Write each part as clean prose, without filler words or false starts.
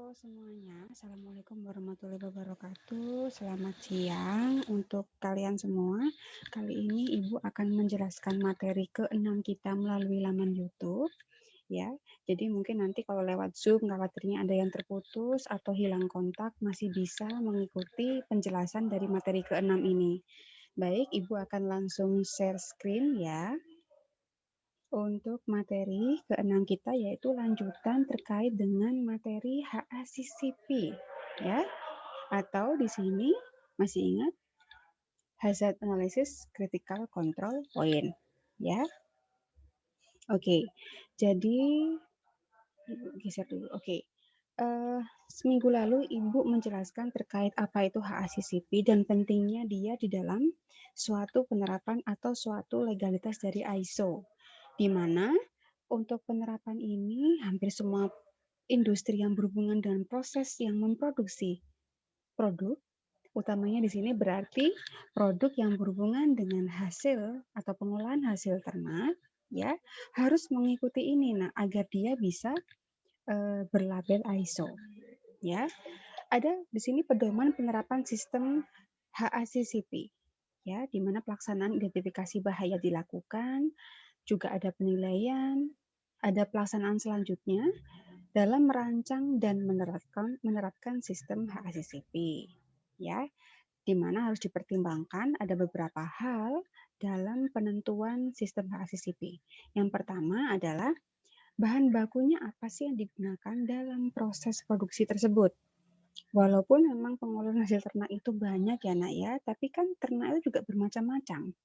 Halo semuanya, Assalamualaikum warahmatullahi wabarakatuh. Selamat siang untuk kalian semua. Kali ini Ibu akan menjelaskan materi ke-6 kita melalui laman YouTube. Ya, jadi mungkin nanti kalau lewat Zoom khawatirnya ada yang terputus atau hilang kontak, masih bisa mengikuti penjelasan dari materi ke-6 ini. Baik, Ibu akan langsung share screen ya. Untuk materi ke-6 kita yaitu lanjutan terkait dengan materi HACCP ya. Atau di sini masih ingat Hazard Analysis Critical Control Point ya. Oke. Jadi geser dulu. Oke. Seminggu lalu Ibu menjelaskan terkait apa itu HACCP dan pentingnya dia di dalam suatu penerapan atau suatu legalitas dari ISO. Di mana untuk penerapan ini, hampir semua industri yang berhubungan dengan proses yang memproduksi produk, utamanya di sini berarti produk yang berhubungan dengan hasil atau pengolahan hasil ternak, ya harus mengikuti ini, nah agar dia bisa berlabel ISO. Ya, ada di sini pedoman penerapan sistem HACCP, ya, di mana pelaksanaan identifikasi bahaya dilakukan, juga ada penilaian, ada pelaksanaan selanjutnya dalam merancang dan menerapkan sistem HACCP. Ya, di mana harus dipertimbangkan ada beberapa hal dalam penentuan sistem HACCP. Yang pertama adalah bahan bakunya apa sih yang digunakan dalam proses produksi tersebut. Walaupun memang pengolahan hasil ternak itu banyak ya nak ya, tapi kan ternak itu juga bermacam-macam.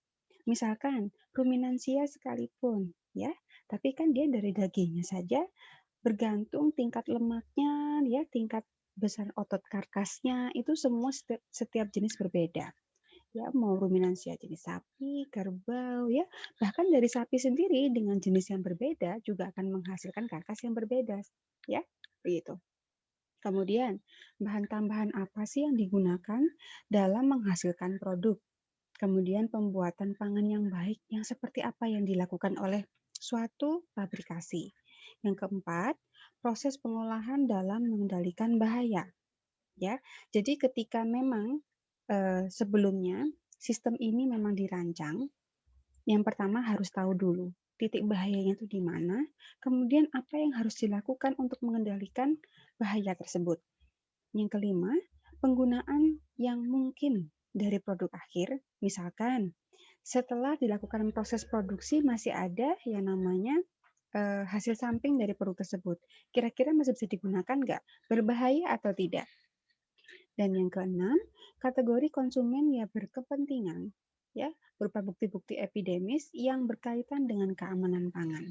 Misalkan ruminansia sekalipun, ya, tapi kan dia dari dagingnya saja bergantung tingkat lemaknya, ya, tingkat besar otot karkasnya itu semua setiap jenis berbeda. Ya, mau ruminansia jenis sapi, kerbau, ya, bahkan dari sapi sendiri dengan jenis yang berbeda juga akan menghasilkan karkas yang berbeda, ya, begitu. Kemudian, bahan tambahan apa sih yang digunakan dalam menghasilkan produk? Kemudian pembuatan pangan yang baik yang seperti apa yang dilakukan oleh suatu pabrikasi. Yang keempat, proses pengolahan dalam mengendalikan bahaya. Ya, jadi ketika memang sebelumnya sistem ini memang dirancang, yang pertama harus tahu dulu titik bahayanya itu di mana, kemudian apa yang harus dilakukan untuk mengendalikan bahaya tersebut. Yang kelima, penggunaan yang mungkin dari produk akhir, misalkan setelah dilakukan proses produksi masih ada yang namanya hasil samping dari produk tersebut. Kira-kira masih bisa digunakan nggak? Berbahaya atau tidak? Dan yang keenam, kategori konsumen yang berkepentingan, ya, berupa bukti-bukti epidemis yang berkaitan dengan keamanan pangan.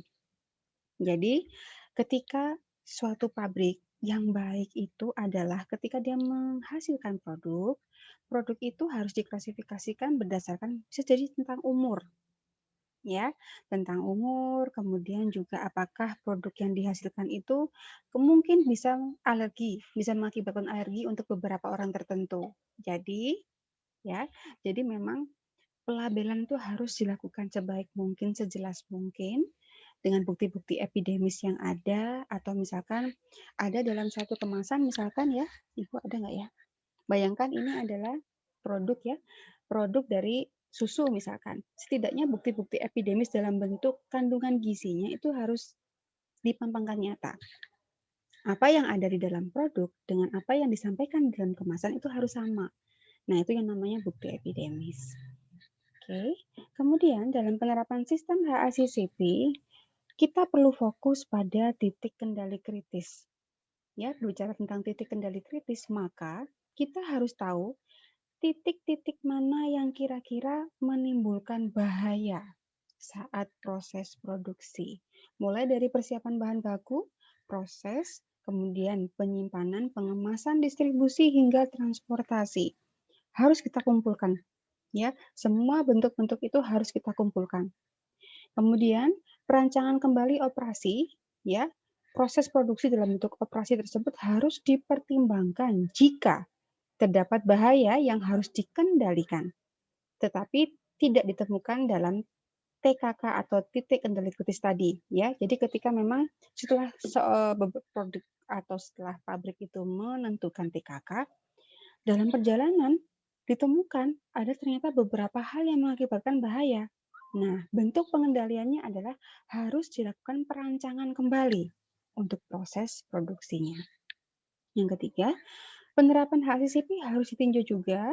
Jadi, ketika suatu pabrik yang baik itu adalah ketika dia menghasilkan produk, produk itu harus diklasifikasikan berdasarkan bisa jadi tentang umur, ya, tentang umur, kemudian juga apakah produk yang dihasilkan itu mungkin bisa alergi, bisa mengakibatkan alergi untuk beberapa orang tertentu. Jadi, ya, jadi memang pelabelan itu harus dilakukan sebaik mungkin, sejelas mungkin, dengan bukti-bukti epidemis yang ada, atau misalkan ada dalam satu kemasan, misalkan ya, Ibu ada nggak ya? Bayangkan ini adalah produk ya, produk dari susu misalkan. Setidaknya bukti-bukti epidemis dalam bentuk kandungan gizinya itu harus dipampangkan nyata. Apa yang ada di dalam produk dengan apa yang disampaikan di dalam kemasan itu harus sama. Nah, itu yang namanya bukti epidemis. Oke. Kemudian dalam penerapan sistem HACCP, kita perlu fokus pada titik kendali kritis. Ya, berbicara tentang titik kendali kritis, maka kita harus tahu titik-titik mana yang kira-kira menimbulkan bahaya saat proses produksi. Mulai dari persiapan bahan baku, proses, kemudian penyimpanan, pengemasan, distribusi, hingga transportasi. Harus kita kumpulkan. Ya, semua bentuk-bentuk itu harus kita kumpulkan. Kemudian, perancangan kembali operasi, ya, proses produksi dalam bentuk operasi tersebut harus dipertimbangkan jika terdapat bahaya yang harus dikendalikan, tetapi tidak ditemukan dalam TKK atau titik kendali kritis tadi, ya. Jadi ketika memang setelah produk atau setelah pabrik itu menentukan TKK, dalam perjalanan ditemukan ada ternyata beberapa hal yang mengakibatkan bahaya. Nah, bentuk pengendaliannya adalah harus dilakukan perancangan kembali untuk proses produksinya. Yang ketiga, penerapan HACCP harus ditinjau juga,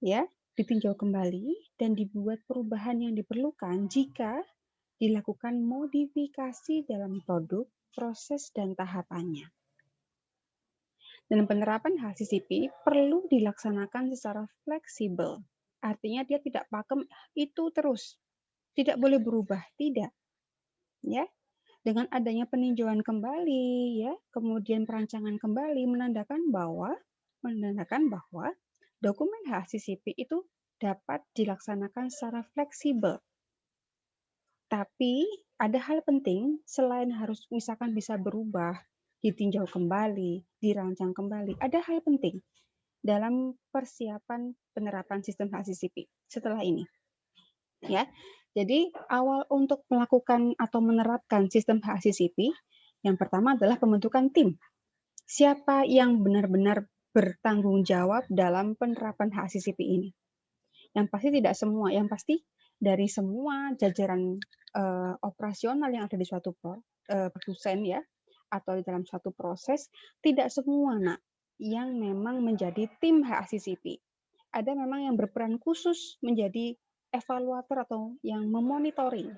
ya, ditinjau kembali dan dibuat perubahan yang diperlukan jika dilakukan modifikasi dalam produk, proses, dan tahapannya. Dan penerapan HACCP perlu dilaksanakan secara fleksibel. Artinya dia tidak pakem itu terus, tidak boleh berubah, tidak. Ya, dengan adanya peninjauan kembali, ya, kemudian perancangan kembali menandakan bahwa dokumen HACCP itu dapat dilaksanakan secara fleksibel. Tapi ada hal penting selain harus misalkan bisa berubah, ditinjau kembali, dirancang kembali. Ada hal penting dalam persiapan penerapan sistem HACCP setelah ini. Ya. Jadi awal untuk melakukan atau menerapkan sistem HACCP yang pertama adalah pembentukan tim. Siapa yang benar-benar bertanggung jawab dalam penerapan HACCP ini? Yang pasti tidak semua, yang pasti dari semua jajaran operasional yang ada di suatu produsen ya, atau di dalam suatu proses, tidak semua yang memang menjadi tim HACCP. Ada memang yang berperan khusus menjadi evaluator atau yang memonitoring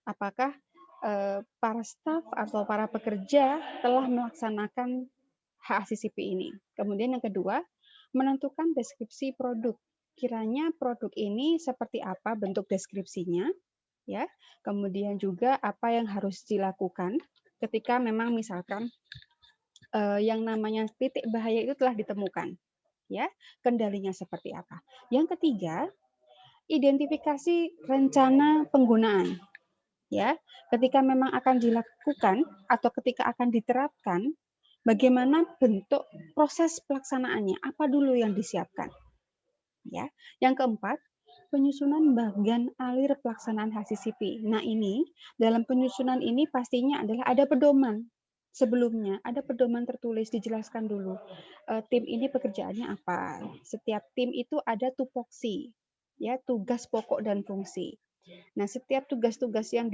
apakah para staf atau para pekerja telah melaksanakan HACCP ini. Kemudian yang kedua, menentukan deskripsi produk. Kiranya produk ini seperti apa bentuk deskripsinya, ya. Kemudian juga apa yang harus dilakukan ketika memang misalkan yang namanya titik bahaya itu telah ditemukan, ya. Kendalinya seperti apa. Yang ketiga, identifikasi rencana penggunaan. Ya, ketika memang akan dilakukan atau ketika akan diterapkan, bagaimana bentuk proses pelaksanaannya? Apa dulu yang disiapkan? Ya. Yang keempat, penyusunan bagian alir pelaksanaan HACCP. Nah, ini dalam penyusunan ini pastinya adalah ada pedoman. Sebelumnya ada pedoman tertulis dijelaskan dulu. Tim ini pekerjaannya apa? Setiap tim itu ada tupoksi, ya, tugas pokok dan fungsi. Nah, setiap tugas-tugas yang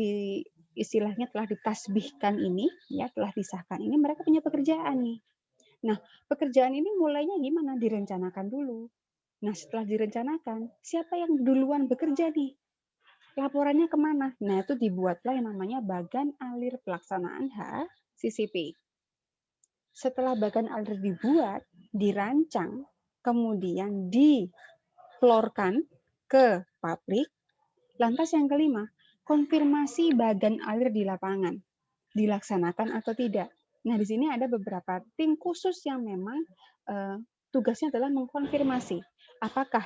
istilahnya telah ditasbihkan ini, ya, telah disahkan ini, mereka punya pekerjaan nih. Nah, pekerjaan ini mulainya gimana? Direncanakan dulu. Nah, setelah direncanakan, siapa yang duluan bekerja nih? Laporannya kemana? Nah, itu dibuatlah yang namanya bagan alir pelaksanaan HACCP. Setelah bagan alir dibuat, dirancang, kemudian diflorkan ke pabrik. Lantas yang kelima, konfirmasi bagan alir di lapangan, dilaksanakan atau tidak. Nah, di sini ada beberapa tim khusus yang memang tugasnya adalah mengkonfirmasi apakah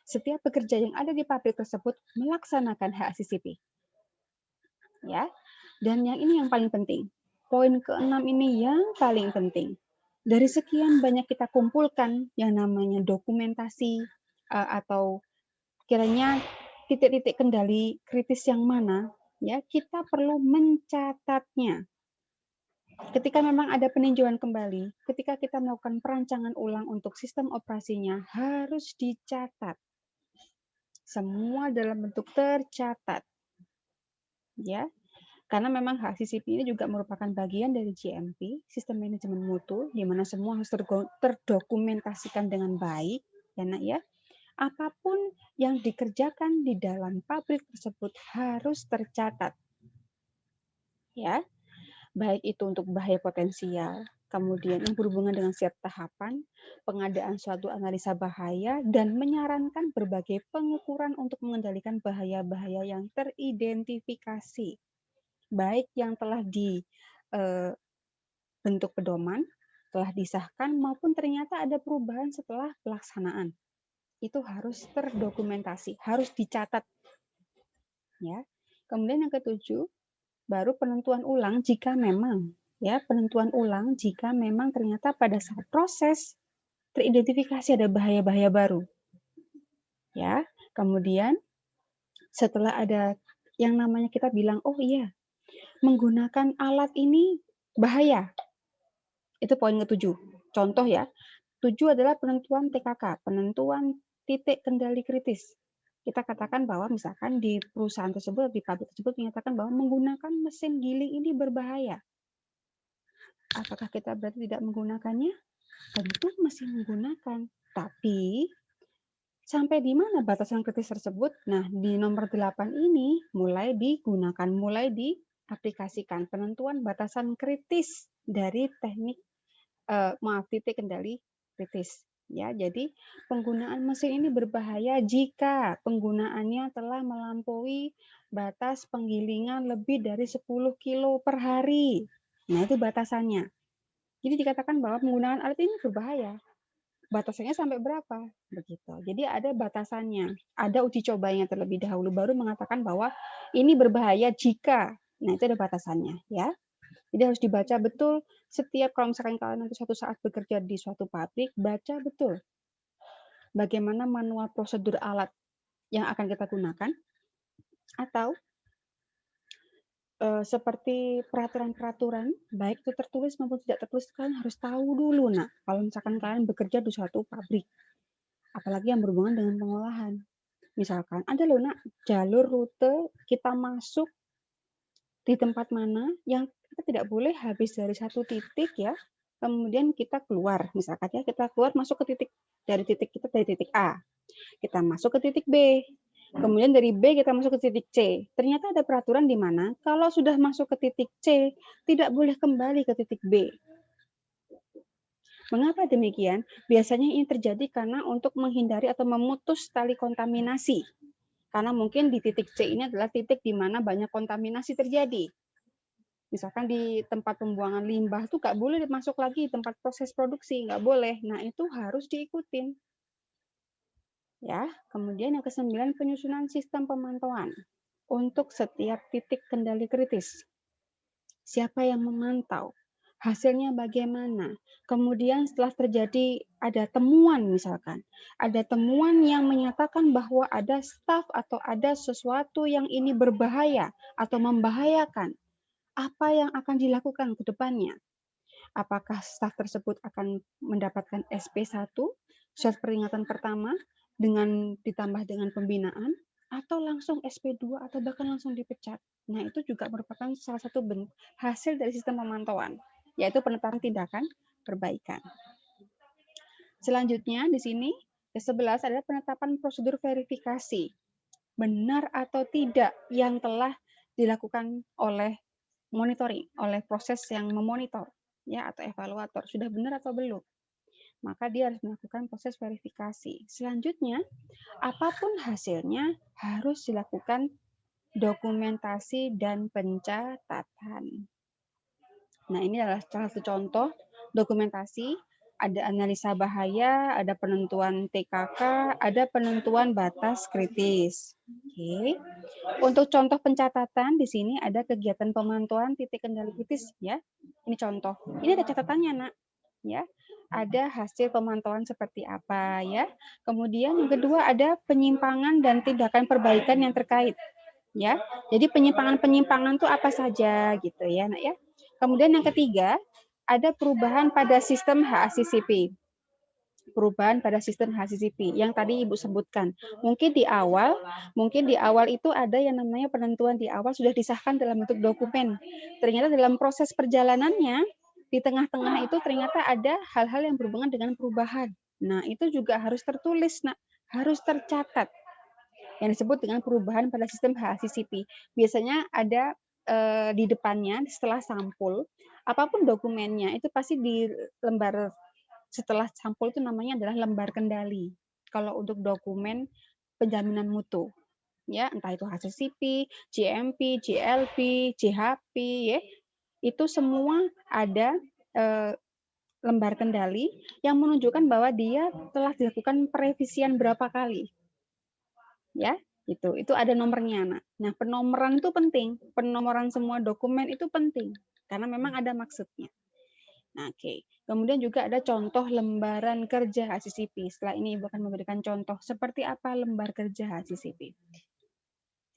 setiap pekerja yang ada di pabrik tersebut melaksanakan HACCP. Ya. Dan yang ini yang paling penting. Poin ke-6 ini yang paling penting. Dari sekian banyak kita kumpulkan yang namanya dokumentasi atau kiranya titik-titik kendali kritis yang mana, ya, kita perlu mencatatnya. Ketika memang ada peninjauan kembali, ketika kita melakukan perancangan ulang untuk sistem operasinya, harus dicatat. Semua dalam bentuk tercatat. Ya, karena memang HACCP ini juga merupakan bagian dari GMP, Sistem Manajemen Mutu, di mana semua harus terdokumentasikan dengan baik, ya Nak ya. Apapun yang dikerjakan di dalam pabrik tersebut harus tercatat. Ya. Baik itu untuk bahaya potensial, kemudian yang berhubungan dengan setiap tahapan, pengadaan suatu analisa bahaya, dan menyarankan berbagai pengukuran untuk mengendalikan bahaya-bahaya yang teridentifikasi. Baik yang telah dibentuk pedoman, telah disahkan, maupun ternyata ada perubahan setelah pelaksanaan. Itu harus terdokumentasi, harus dicatat. Ya. Kemudian yang ketujuh, baru penentuan ulang jika memang ternyata pada saat proses teridentifikasi ada bahaya-bahaya baru. Ya. Kemudian Setelah ada yang namanya kita bilang, oh iya, menggunakan alat ini bahaya. Itu poin ke-7. Contoh ya, 7 adalah penentuan TKK, penentuan titik kendali kritis. Kita katakan bahwa misalkan di perusahaan tersebut, di pabrik tersebut menyatakan bahwa menggunakan mesin giling ini berbahaya. Apakah kita berarti tidak menggunakannya? Tentu masih menggunakan. Tapi sampai di mana batasan kritis tersebut? Nah, di nomor 8 ini mulai digunakan, mulai diaplikasikan penentuan batasan kritis dari teknik titik kendali kritis. Ya, jadi penggunaan mesin ini berbahaya jika penggunaannya telah melampaui batas penggilingan lebih dari 10 kilo per hari. Nah, itu batasannya. Jadi dikatakan bahwa penggunaan alat ini berbahaya. Batasannya sampai berapa? Begitu. Jadi ada batasannya. Ada uji cobanya terlebih dahulu baru mengatakan bahwa ini berbahaya jika. Nah, itu ada batasannya, ya. Jadi harus dibaca betul setiap kalau misalkan kalian nanti suatu saat bekerja di suatu pabrik, baca betul bagaimana manual prosedur alat yang akan kita gunakan atau seperti peraturan-peraturan, baik itu tertulis maupun tidak tertulis, kalian harus tahu dulu. Nah, kalau misalkan kalian bekerja di suatu pabrik, apalagi yang berhubungan dengan pengolahan. Misalkan ada loh nak jalur rute kita masuk di tempat mana yang kita tidak boleh habis dari satu titik ya, kemudian kita keluar, misalkan ya kita keluar masuk ke titik dari titik A, kita masuk ke titik B, kemudian dari B kita masuk ke titik C. Ternyata ada peraturan di mana kalau sudah masuk ke titik C tidak boleh kembali ke titik B. Mengapa demikian? Biasanya ini terjadi karena untuk menghindari atau memutus tali kontaminasi. Karena mungkin di titik C ini adalah titik di mana banyak kontaminasi terjadi. Misalkan di tempat pembuangan limbah tuh nggak boleh masuk lagi tempat proses produksi, nggak boleh. Nah, itu harus diikutin. Ya, kemudian yang ke-9 penyusunan sistem pemantauan untuk setiap titik kendali kritis. Siapa yang memantau? Hasilnya bagaimana? Kemudian setelah terjadi ada temuan misalkan, ada temuan yang menyatakan bahwa ada staf atau ada sesuatu yang ini berbahaya atau membahayakan. Apa yang akan dilakukan ke depannya? Apakah staf tersebut akan mendapatkan SP1, surat peringatan pertama, dengan ditambah dengan pembinaan, atau langsung SP2 atau bahkan langsung dipecat. Nah, itu juga merupakan salah satu bentuk hasil dari sistem pemantauan, yaitu penetapan tindakan perbaikan. Selanjutnya di sini ke-11 adalah penetapan prosedur verifikasi. Benar atau tidak yang telah dilakukan oleh monitoring, oleh proses yang memonitor ya atau evaluator, sudah benar atau belum. Maka dia harus melakukan proses verifikasi. Selanjutnya, apapun hasilnya harus dilakukan dokumentasi dan pencatatan. Nah, ini adalah salah satu contoh dokumentasi. Ada analisa bahaya, ada penentuan TKK, ada penentuan batas kritis. Oke. Untuk contoh pencatatan di sini ada kegiatan pemantauan titik kendali kritis ya. Ini contoh. Ini ada catatannya, Nak. Ya. Ada hasil pemantauan seperti apa ya. Kemudian yang kedua ada penyimpangan dan tindakan perbaikan yang terkait ya. Jadi penyimpangan-penyimpangan itu apa saja gitu ya, Nak ya. Kemudian yang ketiga, ada perubahan pada sistem HACCP. Perubahan pada sistem HACCP yang tadi Ibu sebutkan. Mungkin di awal itu ada yang namanya penentuan di awal sudah disahkan dalam bentuk dokumen. Ternyata dalam proses perjalanannya di tengah-tengah itu ternyata ada hal-hal yang berhubungan dengan perubahan. Nah, itu juga harus tertulis, Nak, harus tercatat. Yang disebut dengan perubahan pada sistem HACCP. Biasanya ada di depannya setelah sampul, apapun dokumennya itu pasti di lembar setelah sampul itu namanya adalah lembar kendali. Kalau untuk dokumen penjaminan mutu, ya entah itu HACCP, GMP, GLP, GHP, ya itu semua ada lembar kendali yang menunjukkan bahwa dia telah dilakukan perevisian berapa kali, ya itu ada nomornya. Nah, penomoran itu penting, penomoran semua dokumen itu penting karena memang ada maksudnya. Nah, oke. Kemudian juga ada contoh lembaran kerja HACCP. Setelah ini Ibu akan memberikan contoh seperti apa lembar kerja HACCP.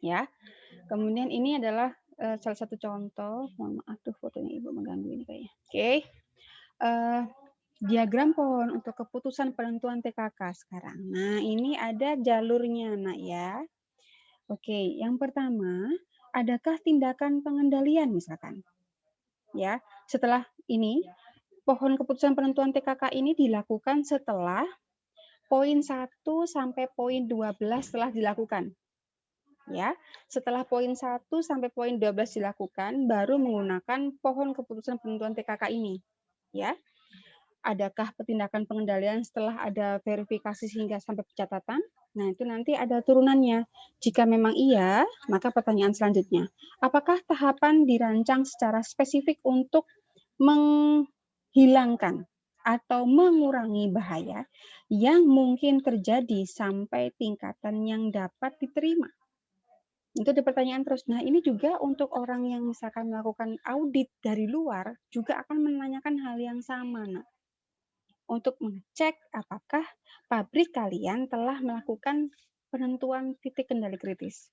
ya. Kemudian ini adalah salah satu contoh, mohon maaf tuh fotonya Ibu mengganggu ini kayaknya. Oke. Diagram pohon untuk keputusan penentuan TKK sekarang. Nah, ini ada jalurnya, Nak ya. Oke, yang pertama, adakah tindakan pengendalian misalkan? Ya, setelah ini pohon keputusan penentuan TKK ini dilakukan setelah poin 1 sampai poin 12 telah dilakukan. Ya, setelah poin 1 sampai poin 12 dilakukan, baru menggunakan pohon keputusan penentuan TKK ini. Ya, adakah tindakan pengendalian setelah ada verifikasi hingga sampai pencatatan? Nah, itu nanti ada turunannya. Jika memang iya, maka pertanyaan selanjutnya, apakah tahapan dirancang secara spesifik untuk menghilangkan atau mengurangi bahaya yang mungkin terjadi sampai tingkatan yang dapat diterima? Itu ada pertanyaan terus. Nah, ini juga untuk orang yang misalkan melakukan audit dari luar juga akan menanyakan hal yang sama, nah, untuk mengecek apakah pabrik kalian telah melakukan penentuan titik kendali kritis.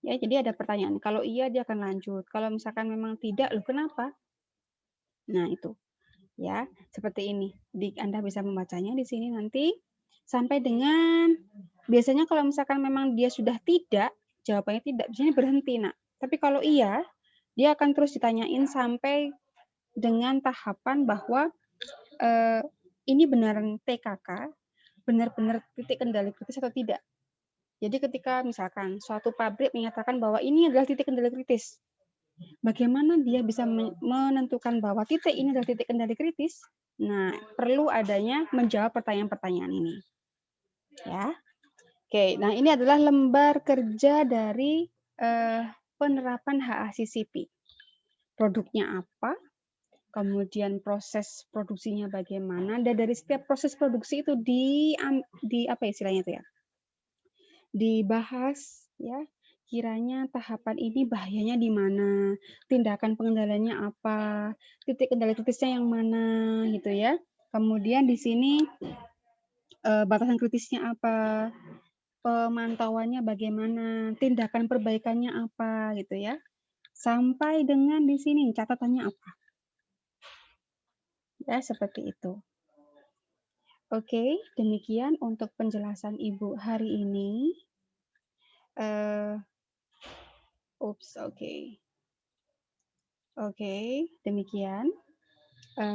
Ya, jadi ada pertanyaan. Kalau iya dia akan lanjut. Kalau misalkan memang tidak, loh kenapa? Nah, itu. Ya, seperti ini. Anda bisa membacanya di sini nanti sampai dengan biasanya kalau misalkan memang dia sudah tidak, jawabannya tidak, biasanya berhenti, Nak. Tapi kalau iya, dia akan terus ditanyain sampai dengan tahapan bahwa eh, ini benaran TKK, benar-benar titik kendali kritis atau tidak. Jadi ketika misalkan suatu pabrik menyatakan bahwa ini adalah titik kendali kritis, bagaimana dia bisa menentukan bahwa titik ini adalah titik kendali kritis? Nah, perlu adanya menjawab pertanyaan-pertanyaan ini. Ya, oke. Nah, ini adalah lembar kerja dari penerapan HACCP. Produknya apa? Kemudian proses produksinya bagaimana? Dan dari setiap proses produksi itu di apa istilahnya itu ya? Dibahas ya. Kiranya tahapan ini bahayanya di mana, tindakan pengendaliannya apa, titik kendali kritisnya yang mana gitu ya. Kemudian di sini batasan kritisnya apa, pemantauannya bagaimana, tindakan perbaikannya apa gitu ya. Sampai dengan di sini catatannya apa. Ya, seperti itu. Oke, demikian untuk penjelasan Ibu hari ini. Oke. Oke, demikian.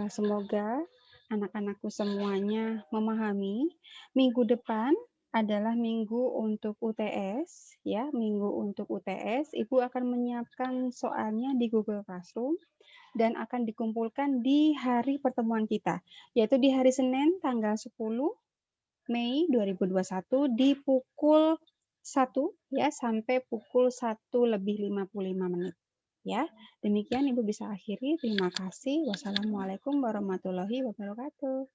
Semoga anak-anakku semuanya memahami. Minggu depan adalah minggu untuk UTS, ya, minggu untuk UTS. Ibu akan menyiapkan soalnya di Google Classroom dan akan dikumpulkan di hari pertemuan kita, yaitu di hari Senin tanggal 10 Mei 2021 di pukul 1 ya sampai pukul 1:55 ya. Demikian Ibu bisa akhiri. Terima kasih. Wassalamualaikum warahmatullahi wabarakatuh.